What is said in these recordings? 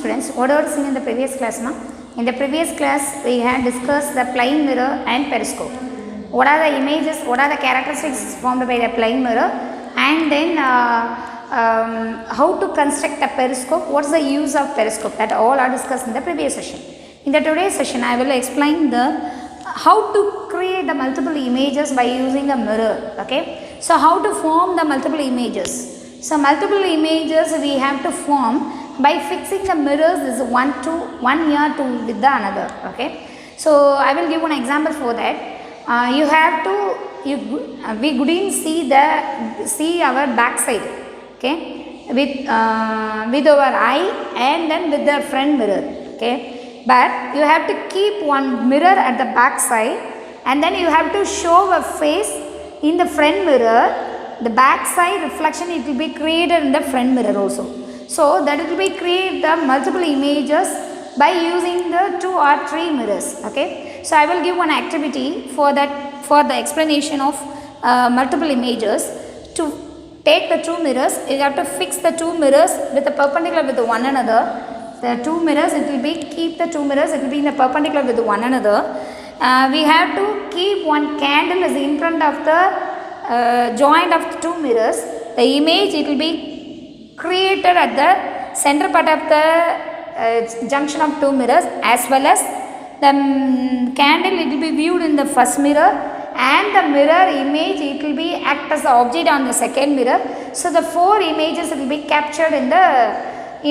students, what are seen in the previous class? In the previous class, we had discussed the plane mirror and periscope. What are the images, what are the characteristics formed by the plane mirror, and then how to construct a periscope, what is the use of periscope, that all are discussed in the previous session. In the today's session, I will explain the how to create the multiple images by using a mirror. Okay, so how to form the multiple images. So multiple images we have to form by fixing the mirrors is one near to with the another. Okay, so I will give one example for that. You have to we couldn't see our back side, okay, with our eye and then with the front mirror, okay, but you have to keep one mirror at the back side and then you have to show a face in the front mirror. The back side reflection, it will be created in the front mirror also, so that it will be create the multiple images by using the 2 or 3 mirrors. Okay, so I will give one activity for that, for the explanation of multiple images. To take the 2 mirrors, you have to fix the 2 mirrors with a perpendicular with one another. The 2 mirrors, it will be keep the 2 mirrors, it will be in the perpendicular with one another. We have to keep one candle as in front of the joint of the 2 mirrors. The image, it will be created at the center part of the junction of 2 mirrors, as well as the candle, it will be viewed in the first mirror, and the mirror image, it will be act as the object on the second mirror. So the 4 images will be captured in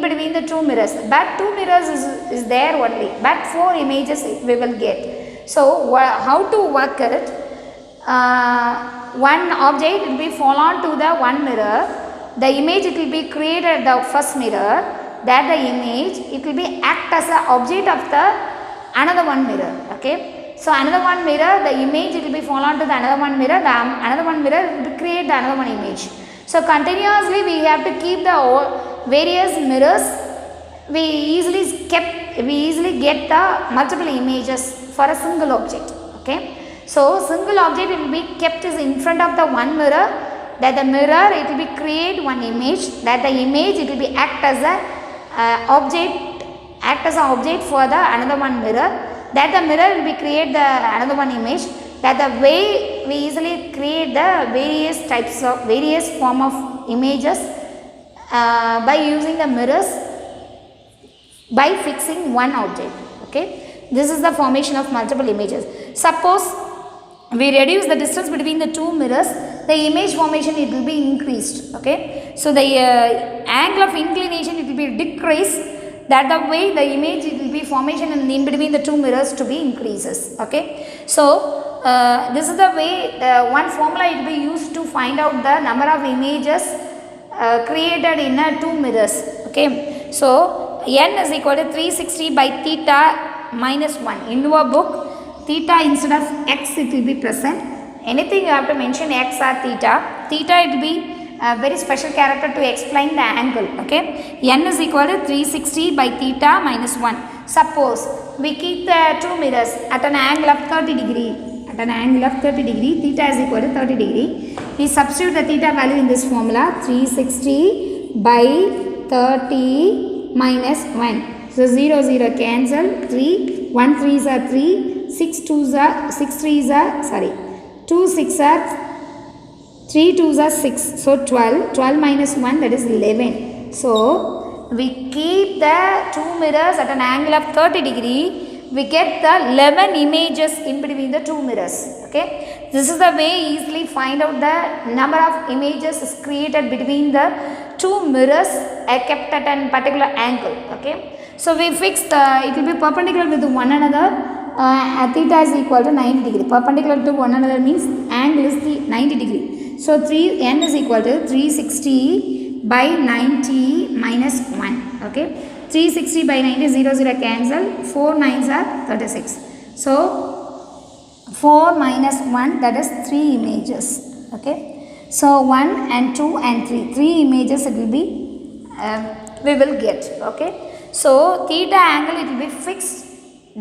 between the 2 mirrors, but 2 mirrors is there only, but 4 images we will get. So how to work it? One object will be fall on to the one mirror. The image, it will be created at the first mirror. That the image, it will be act as the object of the another one mirror. Okay, so another one mirror, the image, it will be fall on to the another one mirror. The another one mirror will create the another one image. So continuously we have to keep the various mirrors. We easily get the multiple images for a single object. Okay, so single object will be kept is in front of the one mirror. That the mirror, it will be create one image. That the image, it will be act as a object for the another one mirror. That the mirror will be create the another one image. That the way we easily create the various form of images by using the mirrors by fixing one object. Okay, this is the formation of multiple images. Suppose we reduce the distance between the 2 mirrors, the image formation, it will be increased. Okay, so the angle of inclination, it will be decreased. That the way the image, it will be formation in between the 2 mirrors to be increases. Okay, so this is the way one formula it will be used to find out the number of images created in 2 mirrors. Okay, so n is equal to 360 by theta minus 1. In your book, theta instead of x, it will be present. Anything you have to mention x or theta. Theta, it will be a very special character to explain the angle. Okay, n is equal to 360 by theta minus 1. Suppose we keep the 2 mirrors at an angle of 30 degree. At an angle of 30 degree, theta is equal to 30 degree. We substitute the theta value in this formula. 360 by 30 minus 1. So 0 0 cancel. 3 1 3s are 3. 6 2s are 6 3s are 2 6 are 3 2s are 6. So 12 minus 1, that is 11. So we keep the 2 mirrors at an angle of 30 degree. We get the 11 images in between the 2 mirrors. Okay, this is the way easily find out the number of images is created between the 2 mirrors kept at a particular angle. Okay, so we fix the, it will be perpendicular with one another. Theta is equal to 90 degree. Perpendicular to one another means angle is the 90 degree. So n is equal to 360 by 90 minus 1. Okay, 360 by 90, 0 0 cancel. 4 9s are 36. So 4 minus 1, that is 3 images. Okay, so 1 and 2 and 3 images it will be we will get. Okay, so theta angle, it will be fixed.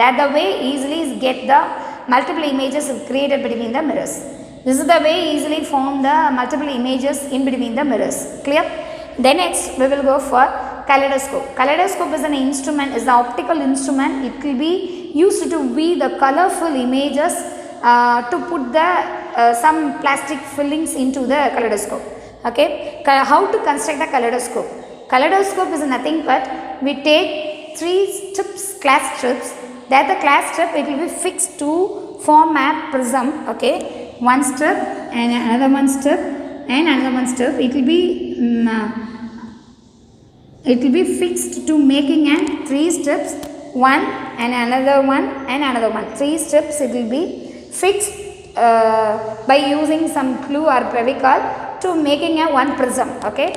That the way easily get the multiple images created between the mirrors. This is the way easily form the multiple images in between the mirrors. Clear? Then next we will go for kaleidoscope. Kaleidoscope is an instrument, is an optical instrument. It will be used to view the colorful images to put the some plastic fillings into the kaleidoscope. Okay, how to construct the kaleidoscope? Kaleidoscope is nothing but we take 3 strips, glass strips. That the glass strip it will be fixed to form a prism. Okay, one strip and another one strip and another one strip. It will be fixed to making an 3 strips, one and another one and another one. 3 strips it will be fixed by using some glue or fevicol to making a one prism. Okay,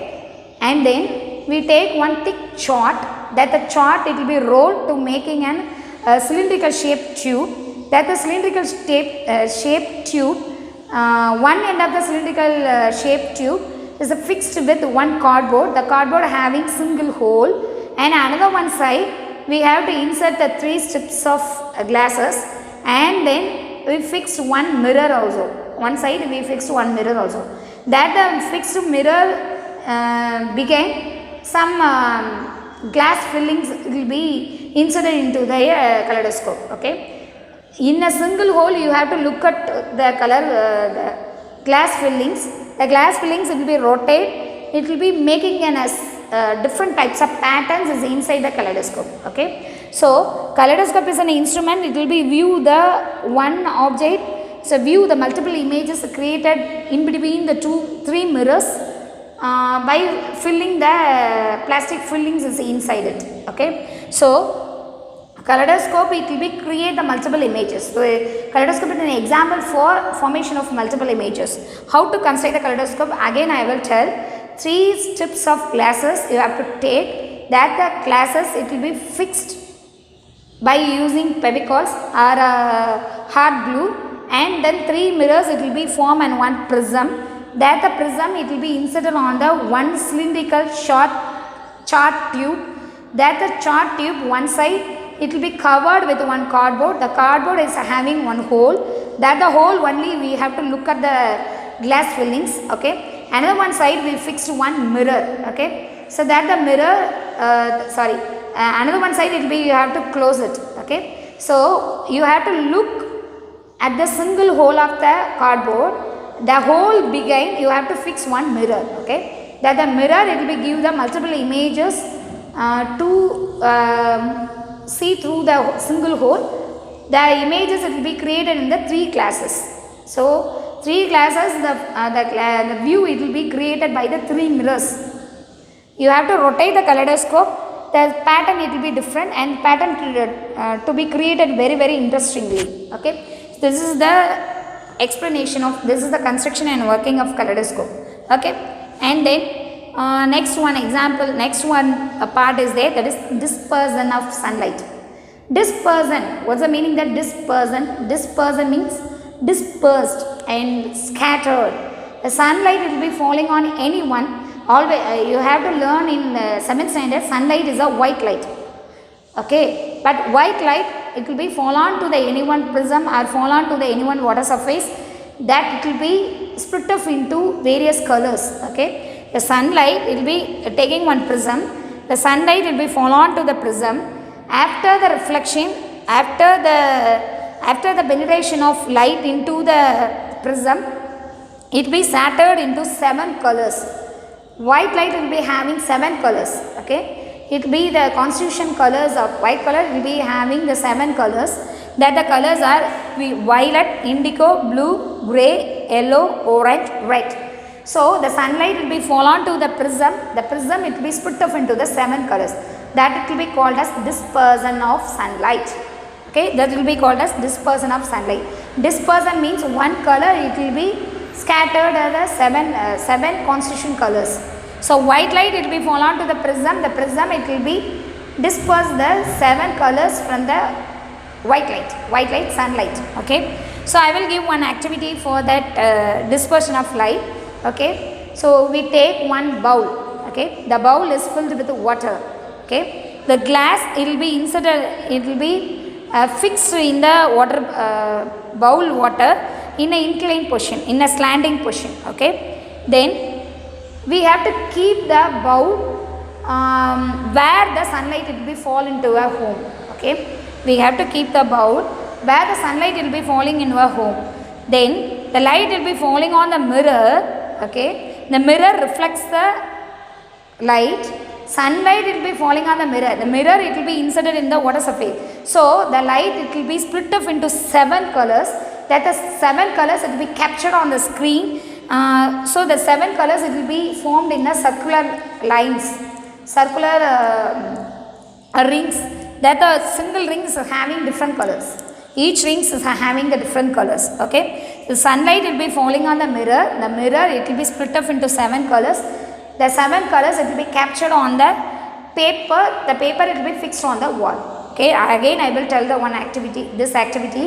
and then we take one thick chart. That the chart it will be rolled to making an cylindrical shaped tube. That the cylindrical shaped tube, one end of the cylindrical shaped tube is fixed with one cardboard. The cardboard having single hole, and another one side we have to insert the 3 strips of glasses, and then we fixed one mirror also. One side we fixed one mirror also. That fixed mirror became some glass fillings will be inserted into the kaleidoscope. Okay, in a single hole you have to look at the color the glass fillings. The glass fillings will be rotate. It will be making an different types of patterns is inside the kaleidoscope. Okay, so kaleidoscope is an instrument. It will be view the one object. So view the multiple images created in between the 3 mirrors by filling the plastic fillings is inside it. Okay, so kaleidoscope it will be create the multiple images. So kaleidoscope is an example for formation of multiple images. How to construct the kaleidoscope? Again I will tell. 3 strips of glasses you have to take. That the glasses it will be fixed by using fevicols or hard glue, and then 3 mirrors it will be formed and one prism. That the prism it will be inserted on the one cylindrical short chart tube. That the chart tube one side it will be covered with one cardboard. The cardboard is having one hole. That the hole only we have to look at the glass fillings. Okay, another one side we fixed one mirror. Okay, so that the mirror another one side it will be you have to close it. Okay, so you have to look at the single hole of the cardboard. The hole behind you have to fix one mirror. Okay, that the mirror it will be give the multiple images to see through the single hole. The images it will be created in the 3 classes. So 3 classes the view it will be created by the 3 mirrors. You have to rotate the kaleidoscope. The pattern it will be different, and pattern to be created very very interestingly. Okay, so this is the explanation of this is the construction and working of kaleidoscope. Okay, and then next one part is there, that is dispersion of sunlight. Dispersion, what's the meaning that dispersion? Dispersion means dispersed and scattered. The sunlight will be falling on anyone. Always you have to learn in 7th standard sunlight is a white light. Okay, but white light it will be fall on to the anyone prism or fall on to the anyone water surface. That it will be split off into various colors. Okay, the sunlight it will be taking one prism. The sunlight will be fall on to the prism. After the reflection, after the penetration of light into the prism, it will be scattered into 7 colors. White light will be having 7 colors. Okay, it will be the constitution colors of white color will be having the 7 colors. That the colors are violet, indigo, blue, grey, yellow, orange, red. So the sunlight will be fall on to the prism. The prism it will be split off into the 7 colors. That it will be called as dispersion of sunlight. Okay, that will be called as dispersion of sunlight. Dispersion means one color it will be scattered as the 7 constitution colors. So white light it will be fall on to the prism. The prism it will be disperse the 7 colors from the white light sunlight. Okay, so I will give one activity for that dispersion of light. Okay, so we take one bowl. Okay, the bowl is filled with water. Okay, the glass it will be inserted, it will be fixed in the water bowl water in a inclined position, in a slanting position. Okay, then we have to keep the bowl where the sunlight will be fall into a home. Okay, we have to keep the bowl where the sunlight will be falling into a home. Then the light will be falling on the mirror. Okay, the mirror reflects the light. Sunlight will be falling on the mirror. The mirror, it will be inserted in the water surface. So the light, it will be split up into 7 colors. That the 7 colors, it will be captured on the screen. So the 7 colors, it will be formed in the circular lines, circular rings. That the single rings are having different colors. Each rings is having the different colors. Okay, the sunlight will be falling on the mirror. The mirror, it will be split up into 7 colors. The 7 colors, it will be captured on the paper. The paper, it will be fixed on the wall. Okay, again I will tell the one activity. This activity,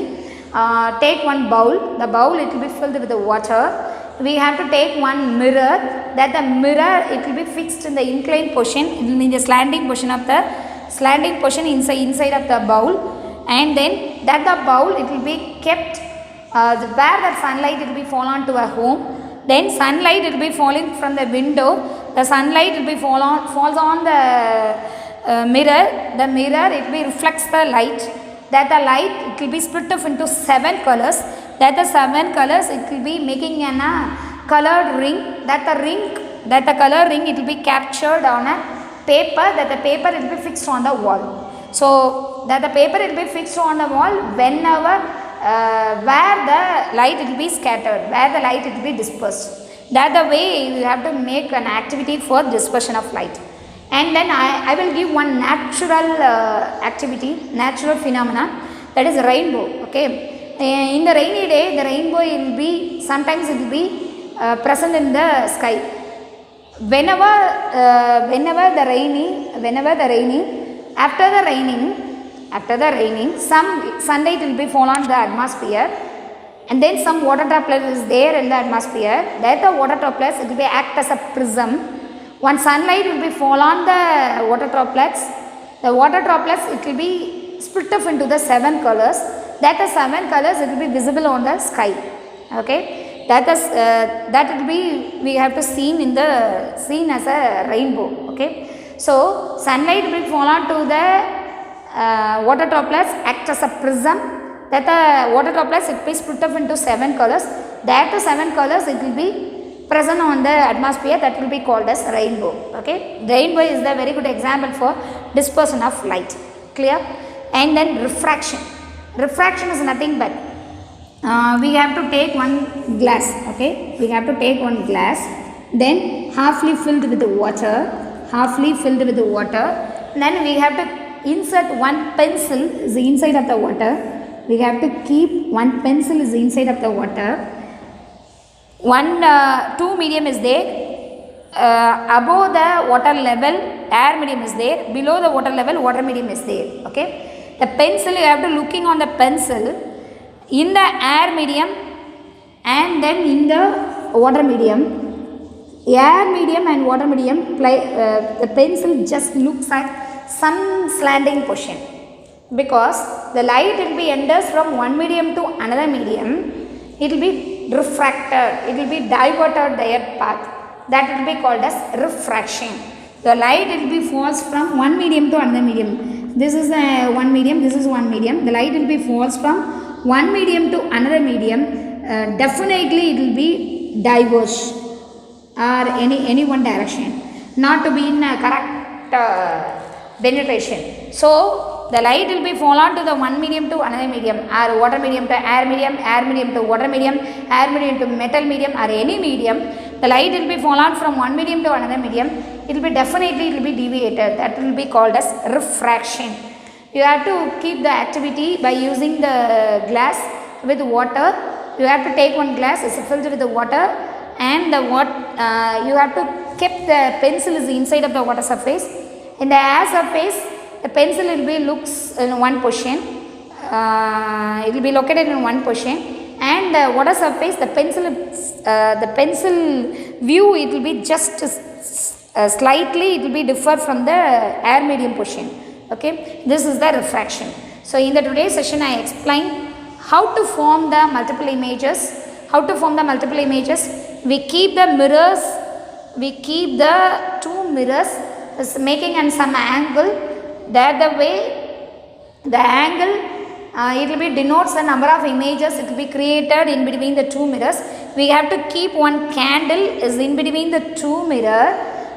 take one bowl. The bowl, it will be filled with the water. We have to take one mirror. That the mirror, it will be fixed in the inclined portion, in the slanting portion of the inside of the bowl. And then that the bowl, it will be kept where the sunlight, it will be fall on to a home. Then sunlight, it will be falling from the window. The sunlight will be falls on the mirror. The mirror, it will be reflects the light. That the light, it will be split up into 7 colors. That the 7 colors, it will be making a colored ring. That the color ring, it will be captured on a paper. That the paper, it will be fixed on the wall. So that the paper, it will be fixed on the wall whenever where the light, it will be scattered, where the light, it will be dispersed. That the way you have to make an activity for dispersion of light. And then I will give one natural activity, natural phenomena, that is rainbow. Okay, in the rainy day, the rainbow will be, sometimes it will be present in the sky. Whenever the raining, after the raining, some sunlight will be fall on the atmosphere, and then some water droplets is there in the atmosphere. That the water droplets, it will be act as a prism. One sunlight will be fall on the water droplets. The water droplets, it will be split up into the 7 colors. That the 7 colors, it will be visible on the sky. Okay, that it will be, we have to seen as a rainbow. Okay, so sunlight will fall on to the water droplets, act as a prism. That the water droplets, it will be split up into 7 colors. That the 7 colors, it will be present on the atmosphere. That will be called as rainbow. Okay, rainbow is the very good example for dispersion of light. Clear? And then refraction. Refraction is nothing but we have to take one glass. Okay, we have to take one glass, then halfly filled with the water. Then we have to insert one pencil is inside of the water. We have to keep one pencil is inside of the water. Two medium is there. Above the water level, air medium is there. Below the water level, water medium is there. Okay, the pencil, you have to looking on the pencil in the air medium and then in the water medium. Air medium and water medium, the pencil just looks at some slanting portion, because the light will be enters from one medium to another medium. It will be refracted, it will be diverted their path. That will be called as refraction. The light will be falls from one medium to another medium. This is one medium, this is one medium. The light will be falls from one medium to another medium. Definitely it will be diverse or any one direction, not to be in a correct penetration. So the light will be fall on to the one medium to another medium, or water medium to air medium to water medium, air medium to metal medium, or any medium. The light will be fall on from one medium to another medium. It will be definitely, it will be deviated. That will be called as refraction. You have to keep the activity by using the glass with water. You have to take one glass, it's filled with the water, and you have to keep the pencil is inside of the water surface. In the air surface, the pencil will be looks in one position. It will be located in one position, and the water surface, the pencil view, it will be just slightly, it will be differ from the air medium position. Okay, this is the refraction. So in the today's session, I explained how to form the multiple images. We keep the mirrors, we keep the two mirrors is making and some angle, that the way the angle it will be denotes the number of images it will be created in between the two mirrors. We have to keep one candle is in between the two mirror,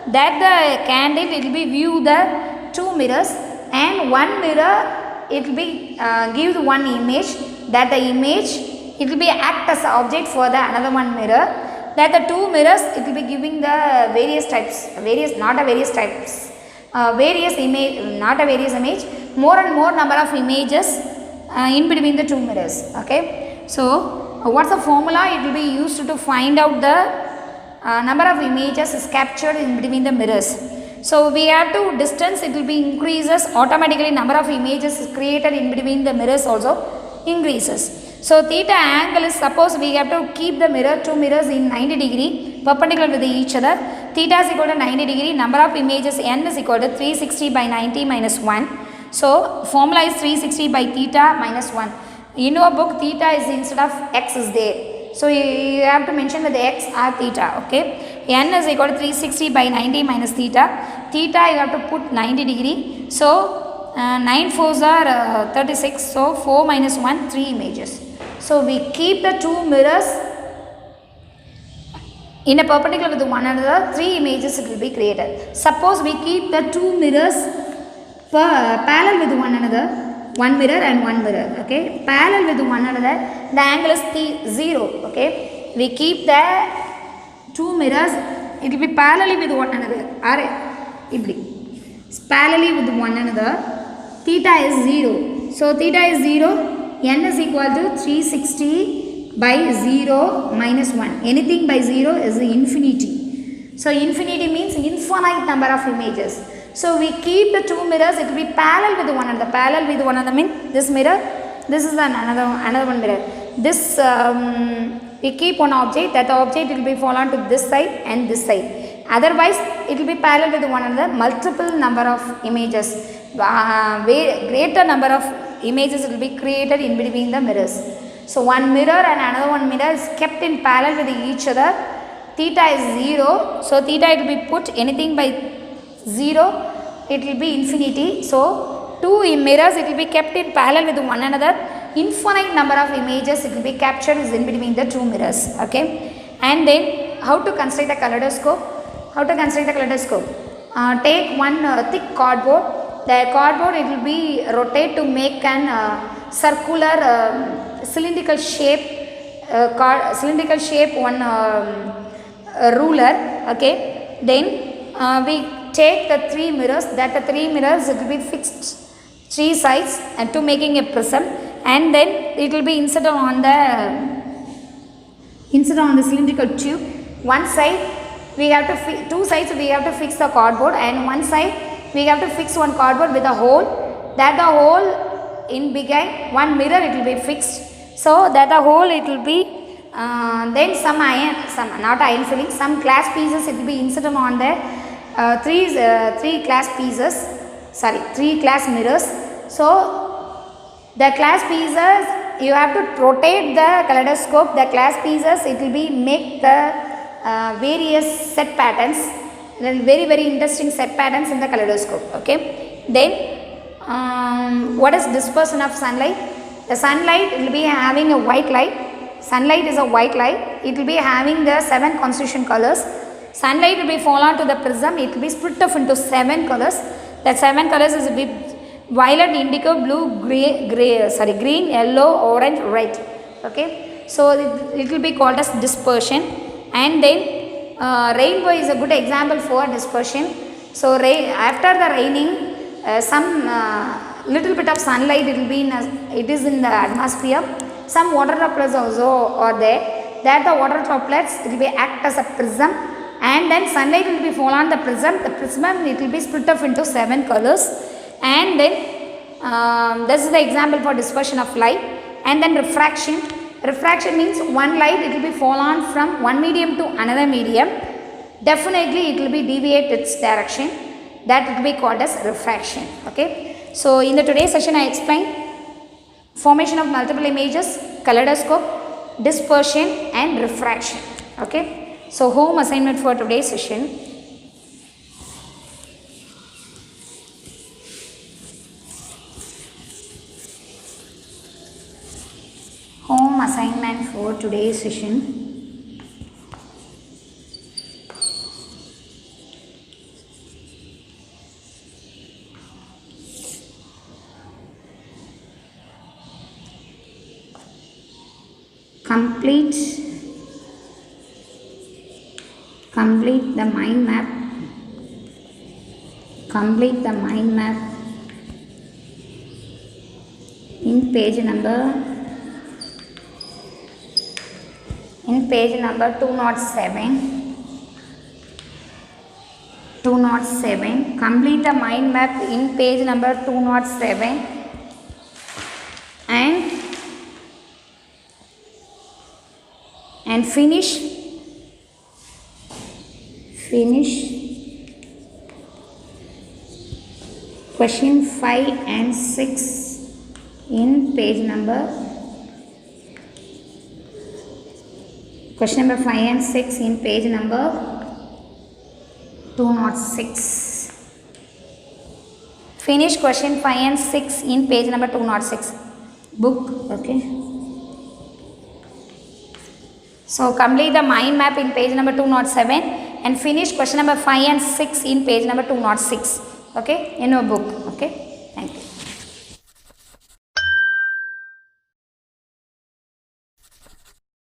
that the candle it will be view the two mirrors, and one mirror it will be give one image, that the image it will be act as object for the another one mirror, that the two mirrors it will be giving the various types, various not a various types, various image, not a various image, more and more number of images in between the two mirrors. Okay, so what's the formula? It will be used to find out the number of images is captured in between the mirrors. So we have to distance, it will be increases, automatically number of images is created in between the mirrors also increases. So theta angle is, suppose we have to keep the mirror, two mirrors in 90 degree perpendicular with each other. Theta is equal to 90 degree, number of images n is equal to 360 by 90 minus 1. So formula is 360 by theta minus 1. In your book theta is instead of x is there. So you have to mention that the x are theta. Okay, n is equal to 360 by 90 minus theta. Theta you have to put 90 degree. So 9 4s are 36. So 4 minus 1, 3 images. So we keep the two mirrors in a perpendicular with one another, 3 images it will be created. Suppose we keep the two mirrors parallel with one another, one mirror and one mirror. Okay, parallel with one another, the angle is 0. Okay, we keep the two mirrors, it will be parallel with one another, or parallel with one another. Theta is 0. So theta is 0, n is equal to 360 by 0 minus 1. Anything by 0 is infinity. So infinity means infinite number of images. So we keep the two mirrors, it will be parallel with one another. Parallel with one another means this mirror, this is another one mirror. This we keep one object, that the object will be fall on to this side and this side. Otherwise it will be parallel with one another, multiple number of images, greater number of images will be created in between the mirrors. So one mirror and another one mirror is kept in parallel with each other. Theta is 0. So theta it will be put anything by 0, it will be infinity. So two mirrors it will be kept in parallel with one another. Infinite number of images it will be captured is in between the two mirrors. Okay, and then how to construct a kaleidoscope? How to construct a kaleidoscope? Take one thick cardboard. The cardboard it will be rotate to make an circular cylindrical shape one ruler. Okay, then we take the three mirrors, that the three mirrors it will be fixed three sides and to making a prism, and then it will be inserted on the cylindrical tube. One side we have to two sides we have to fix the cardboard, and one side we have to fix one cardboard with a hole, that the hole in behind one mirror it will be fixed. So that the hole it will be then some iron, some not iron filling, some glass pieces it will be inserted on the three glass mirrors. So the glass pieces you have to rotate the kaleidoscope. The glass pieces it will be make the various set patterns, very interesting set patterns in the kaleidoscope. Okay, then what is dispersion of sunlight? The sunlight will be having a white light. Sunlight is a white light. It will be having the 7 constituent colors. Sunlight will be fall on to the prism. It will be split off into 7 colors. That 7 colors is violet, indigo, blue, green, yellow, orange, red. Okay, so it will be called as dispersion. And then rainbow is a good example for dispersion. So after the raining, some little bit of sunlight it will be it is in the atmosphere. Some water droplets also are there. That the water droplets it will be act as a prism, and then sunlight will be fall on the prism. The prism it will be split off into 7 colors, and then this is the example for dispersion of light. And then refraction. Refraction means one light it will be fall on from one medium to another medium. Definitely it will be deviate its direction. That will be called as refraction. Okay. So in the today's session I explained formation of multiple images, kaleidoscope, dispersion and refraction. Okay. So home assignment for today's session. today's session. Complete the mind map. Complete the mind map in page number 207. 207. Complete the mind map in page number 207 and finish question 5 and 6 in page number 5 and 6 in page number 206. Finish question 5 and 6 in page number 206 book. Okay, so complete the mind map in page number 207 and finish question number 5 and 6 in page number 206. Okay, in your book. Okay.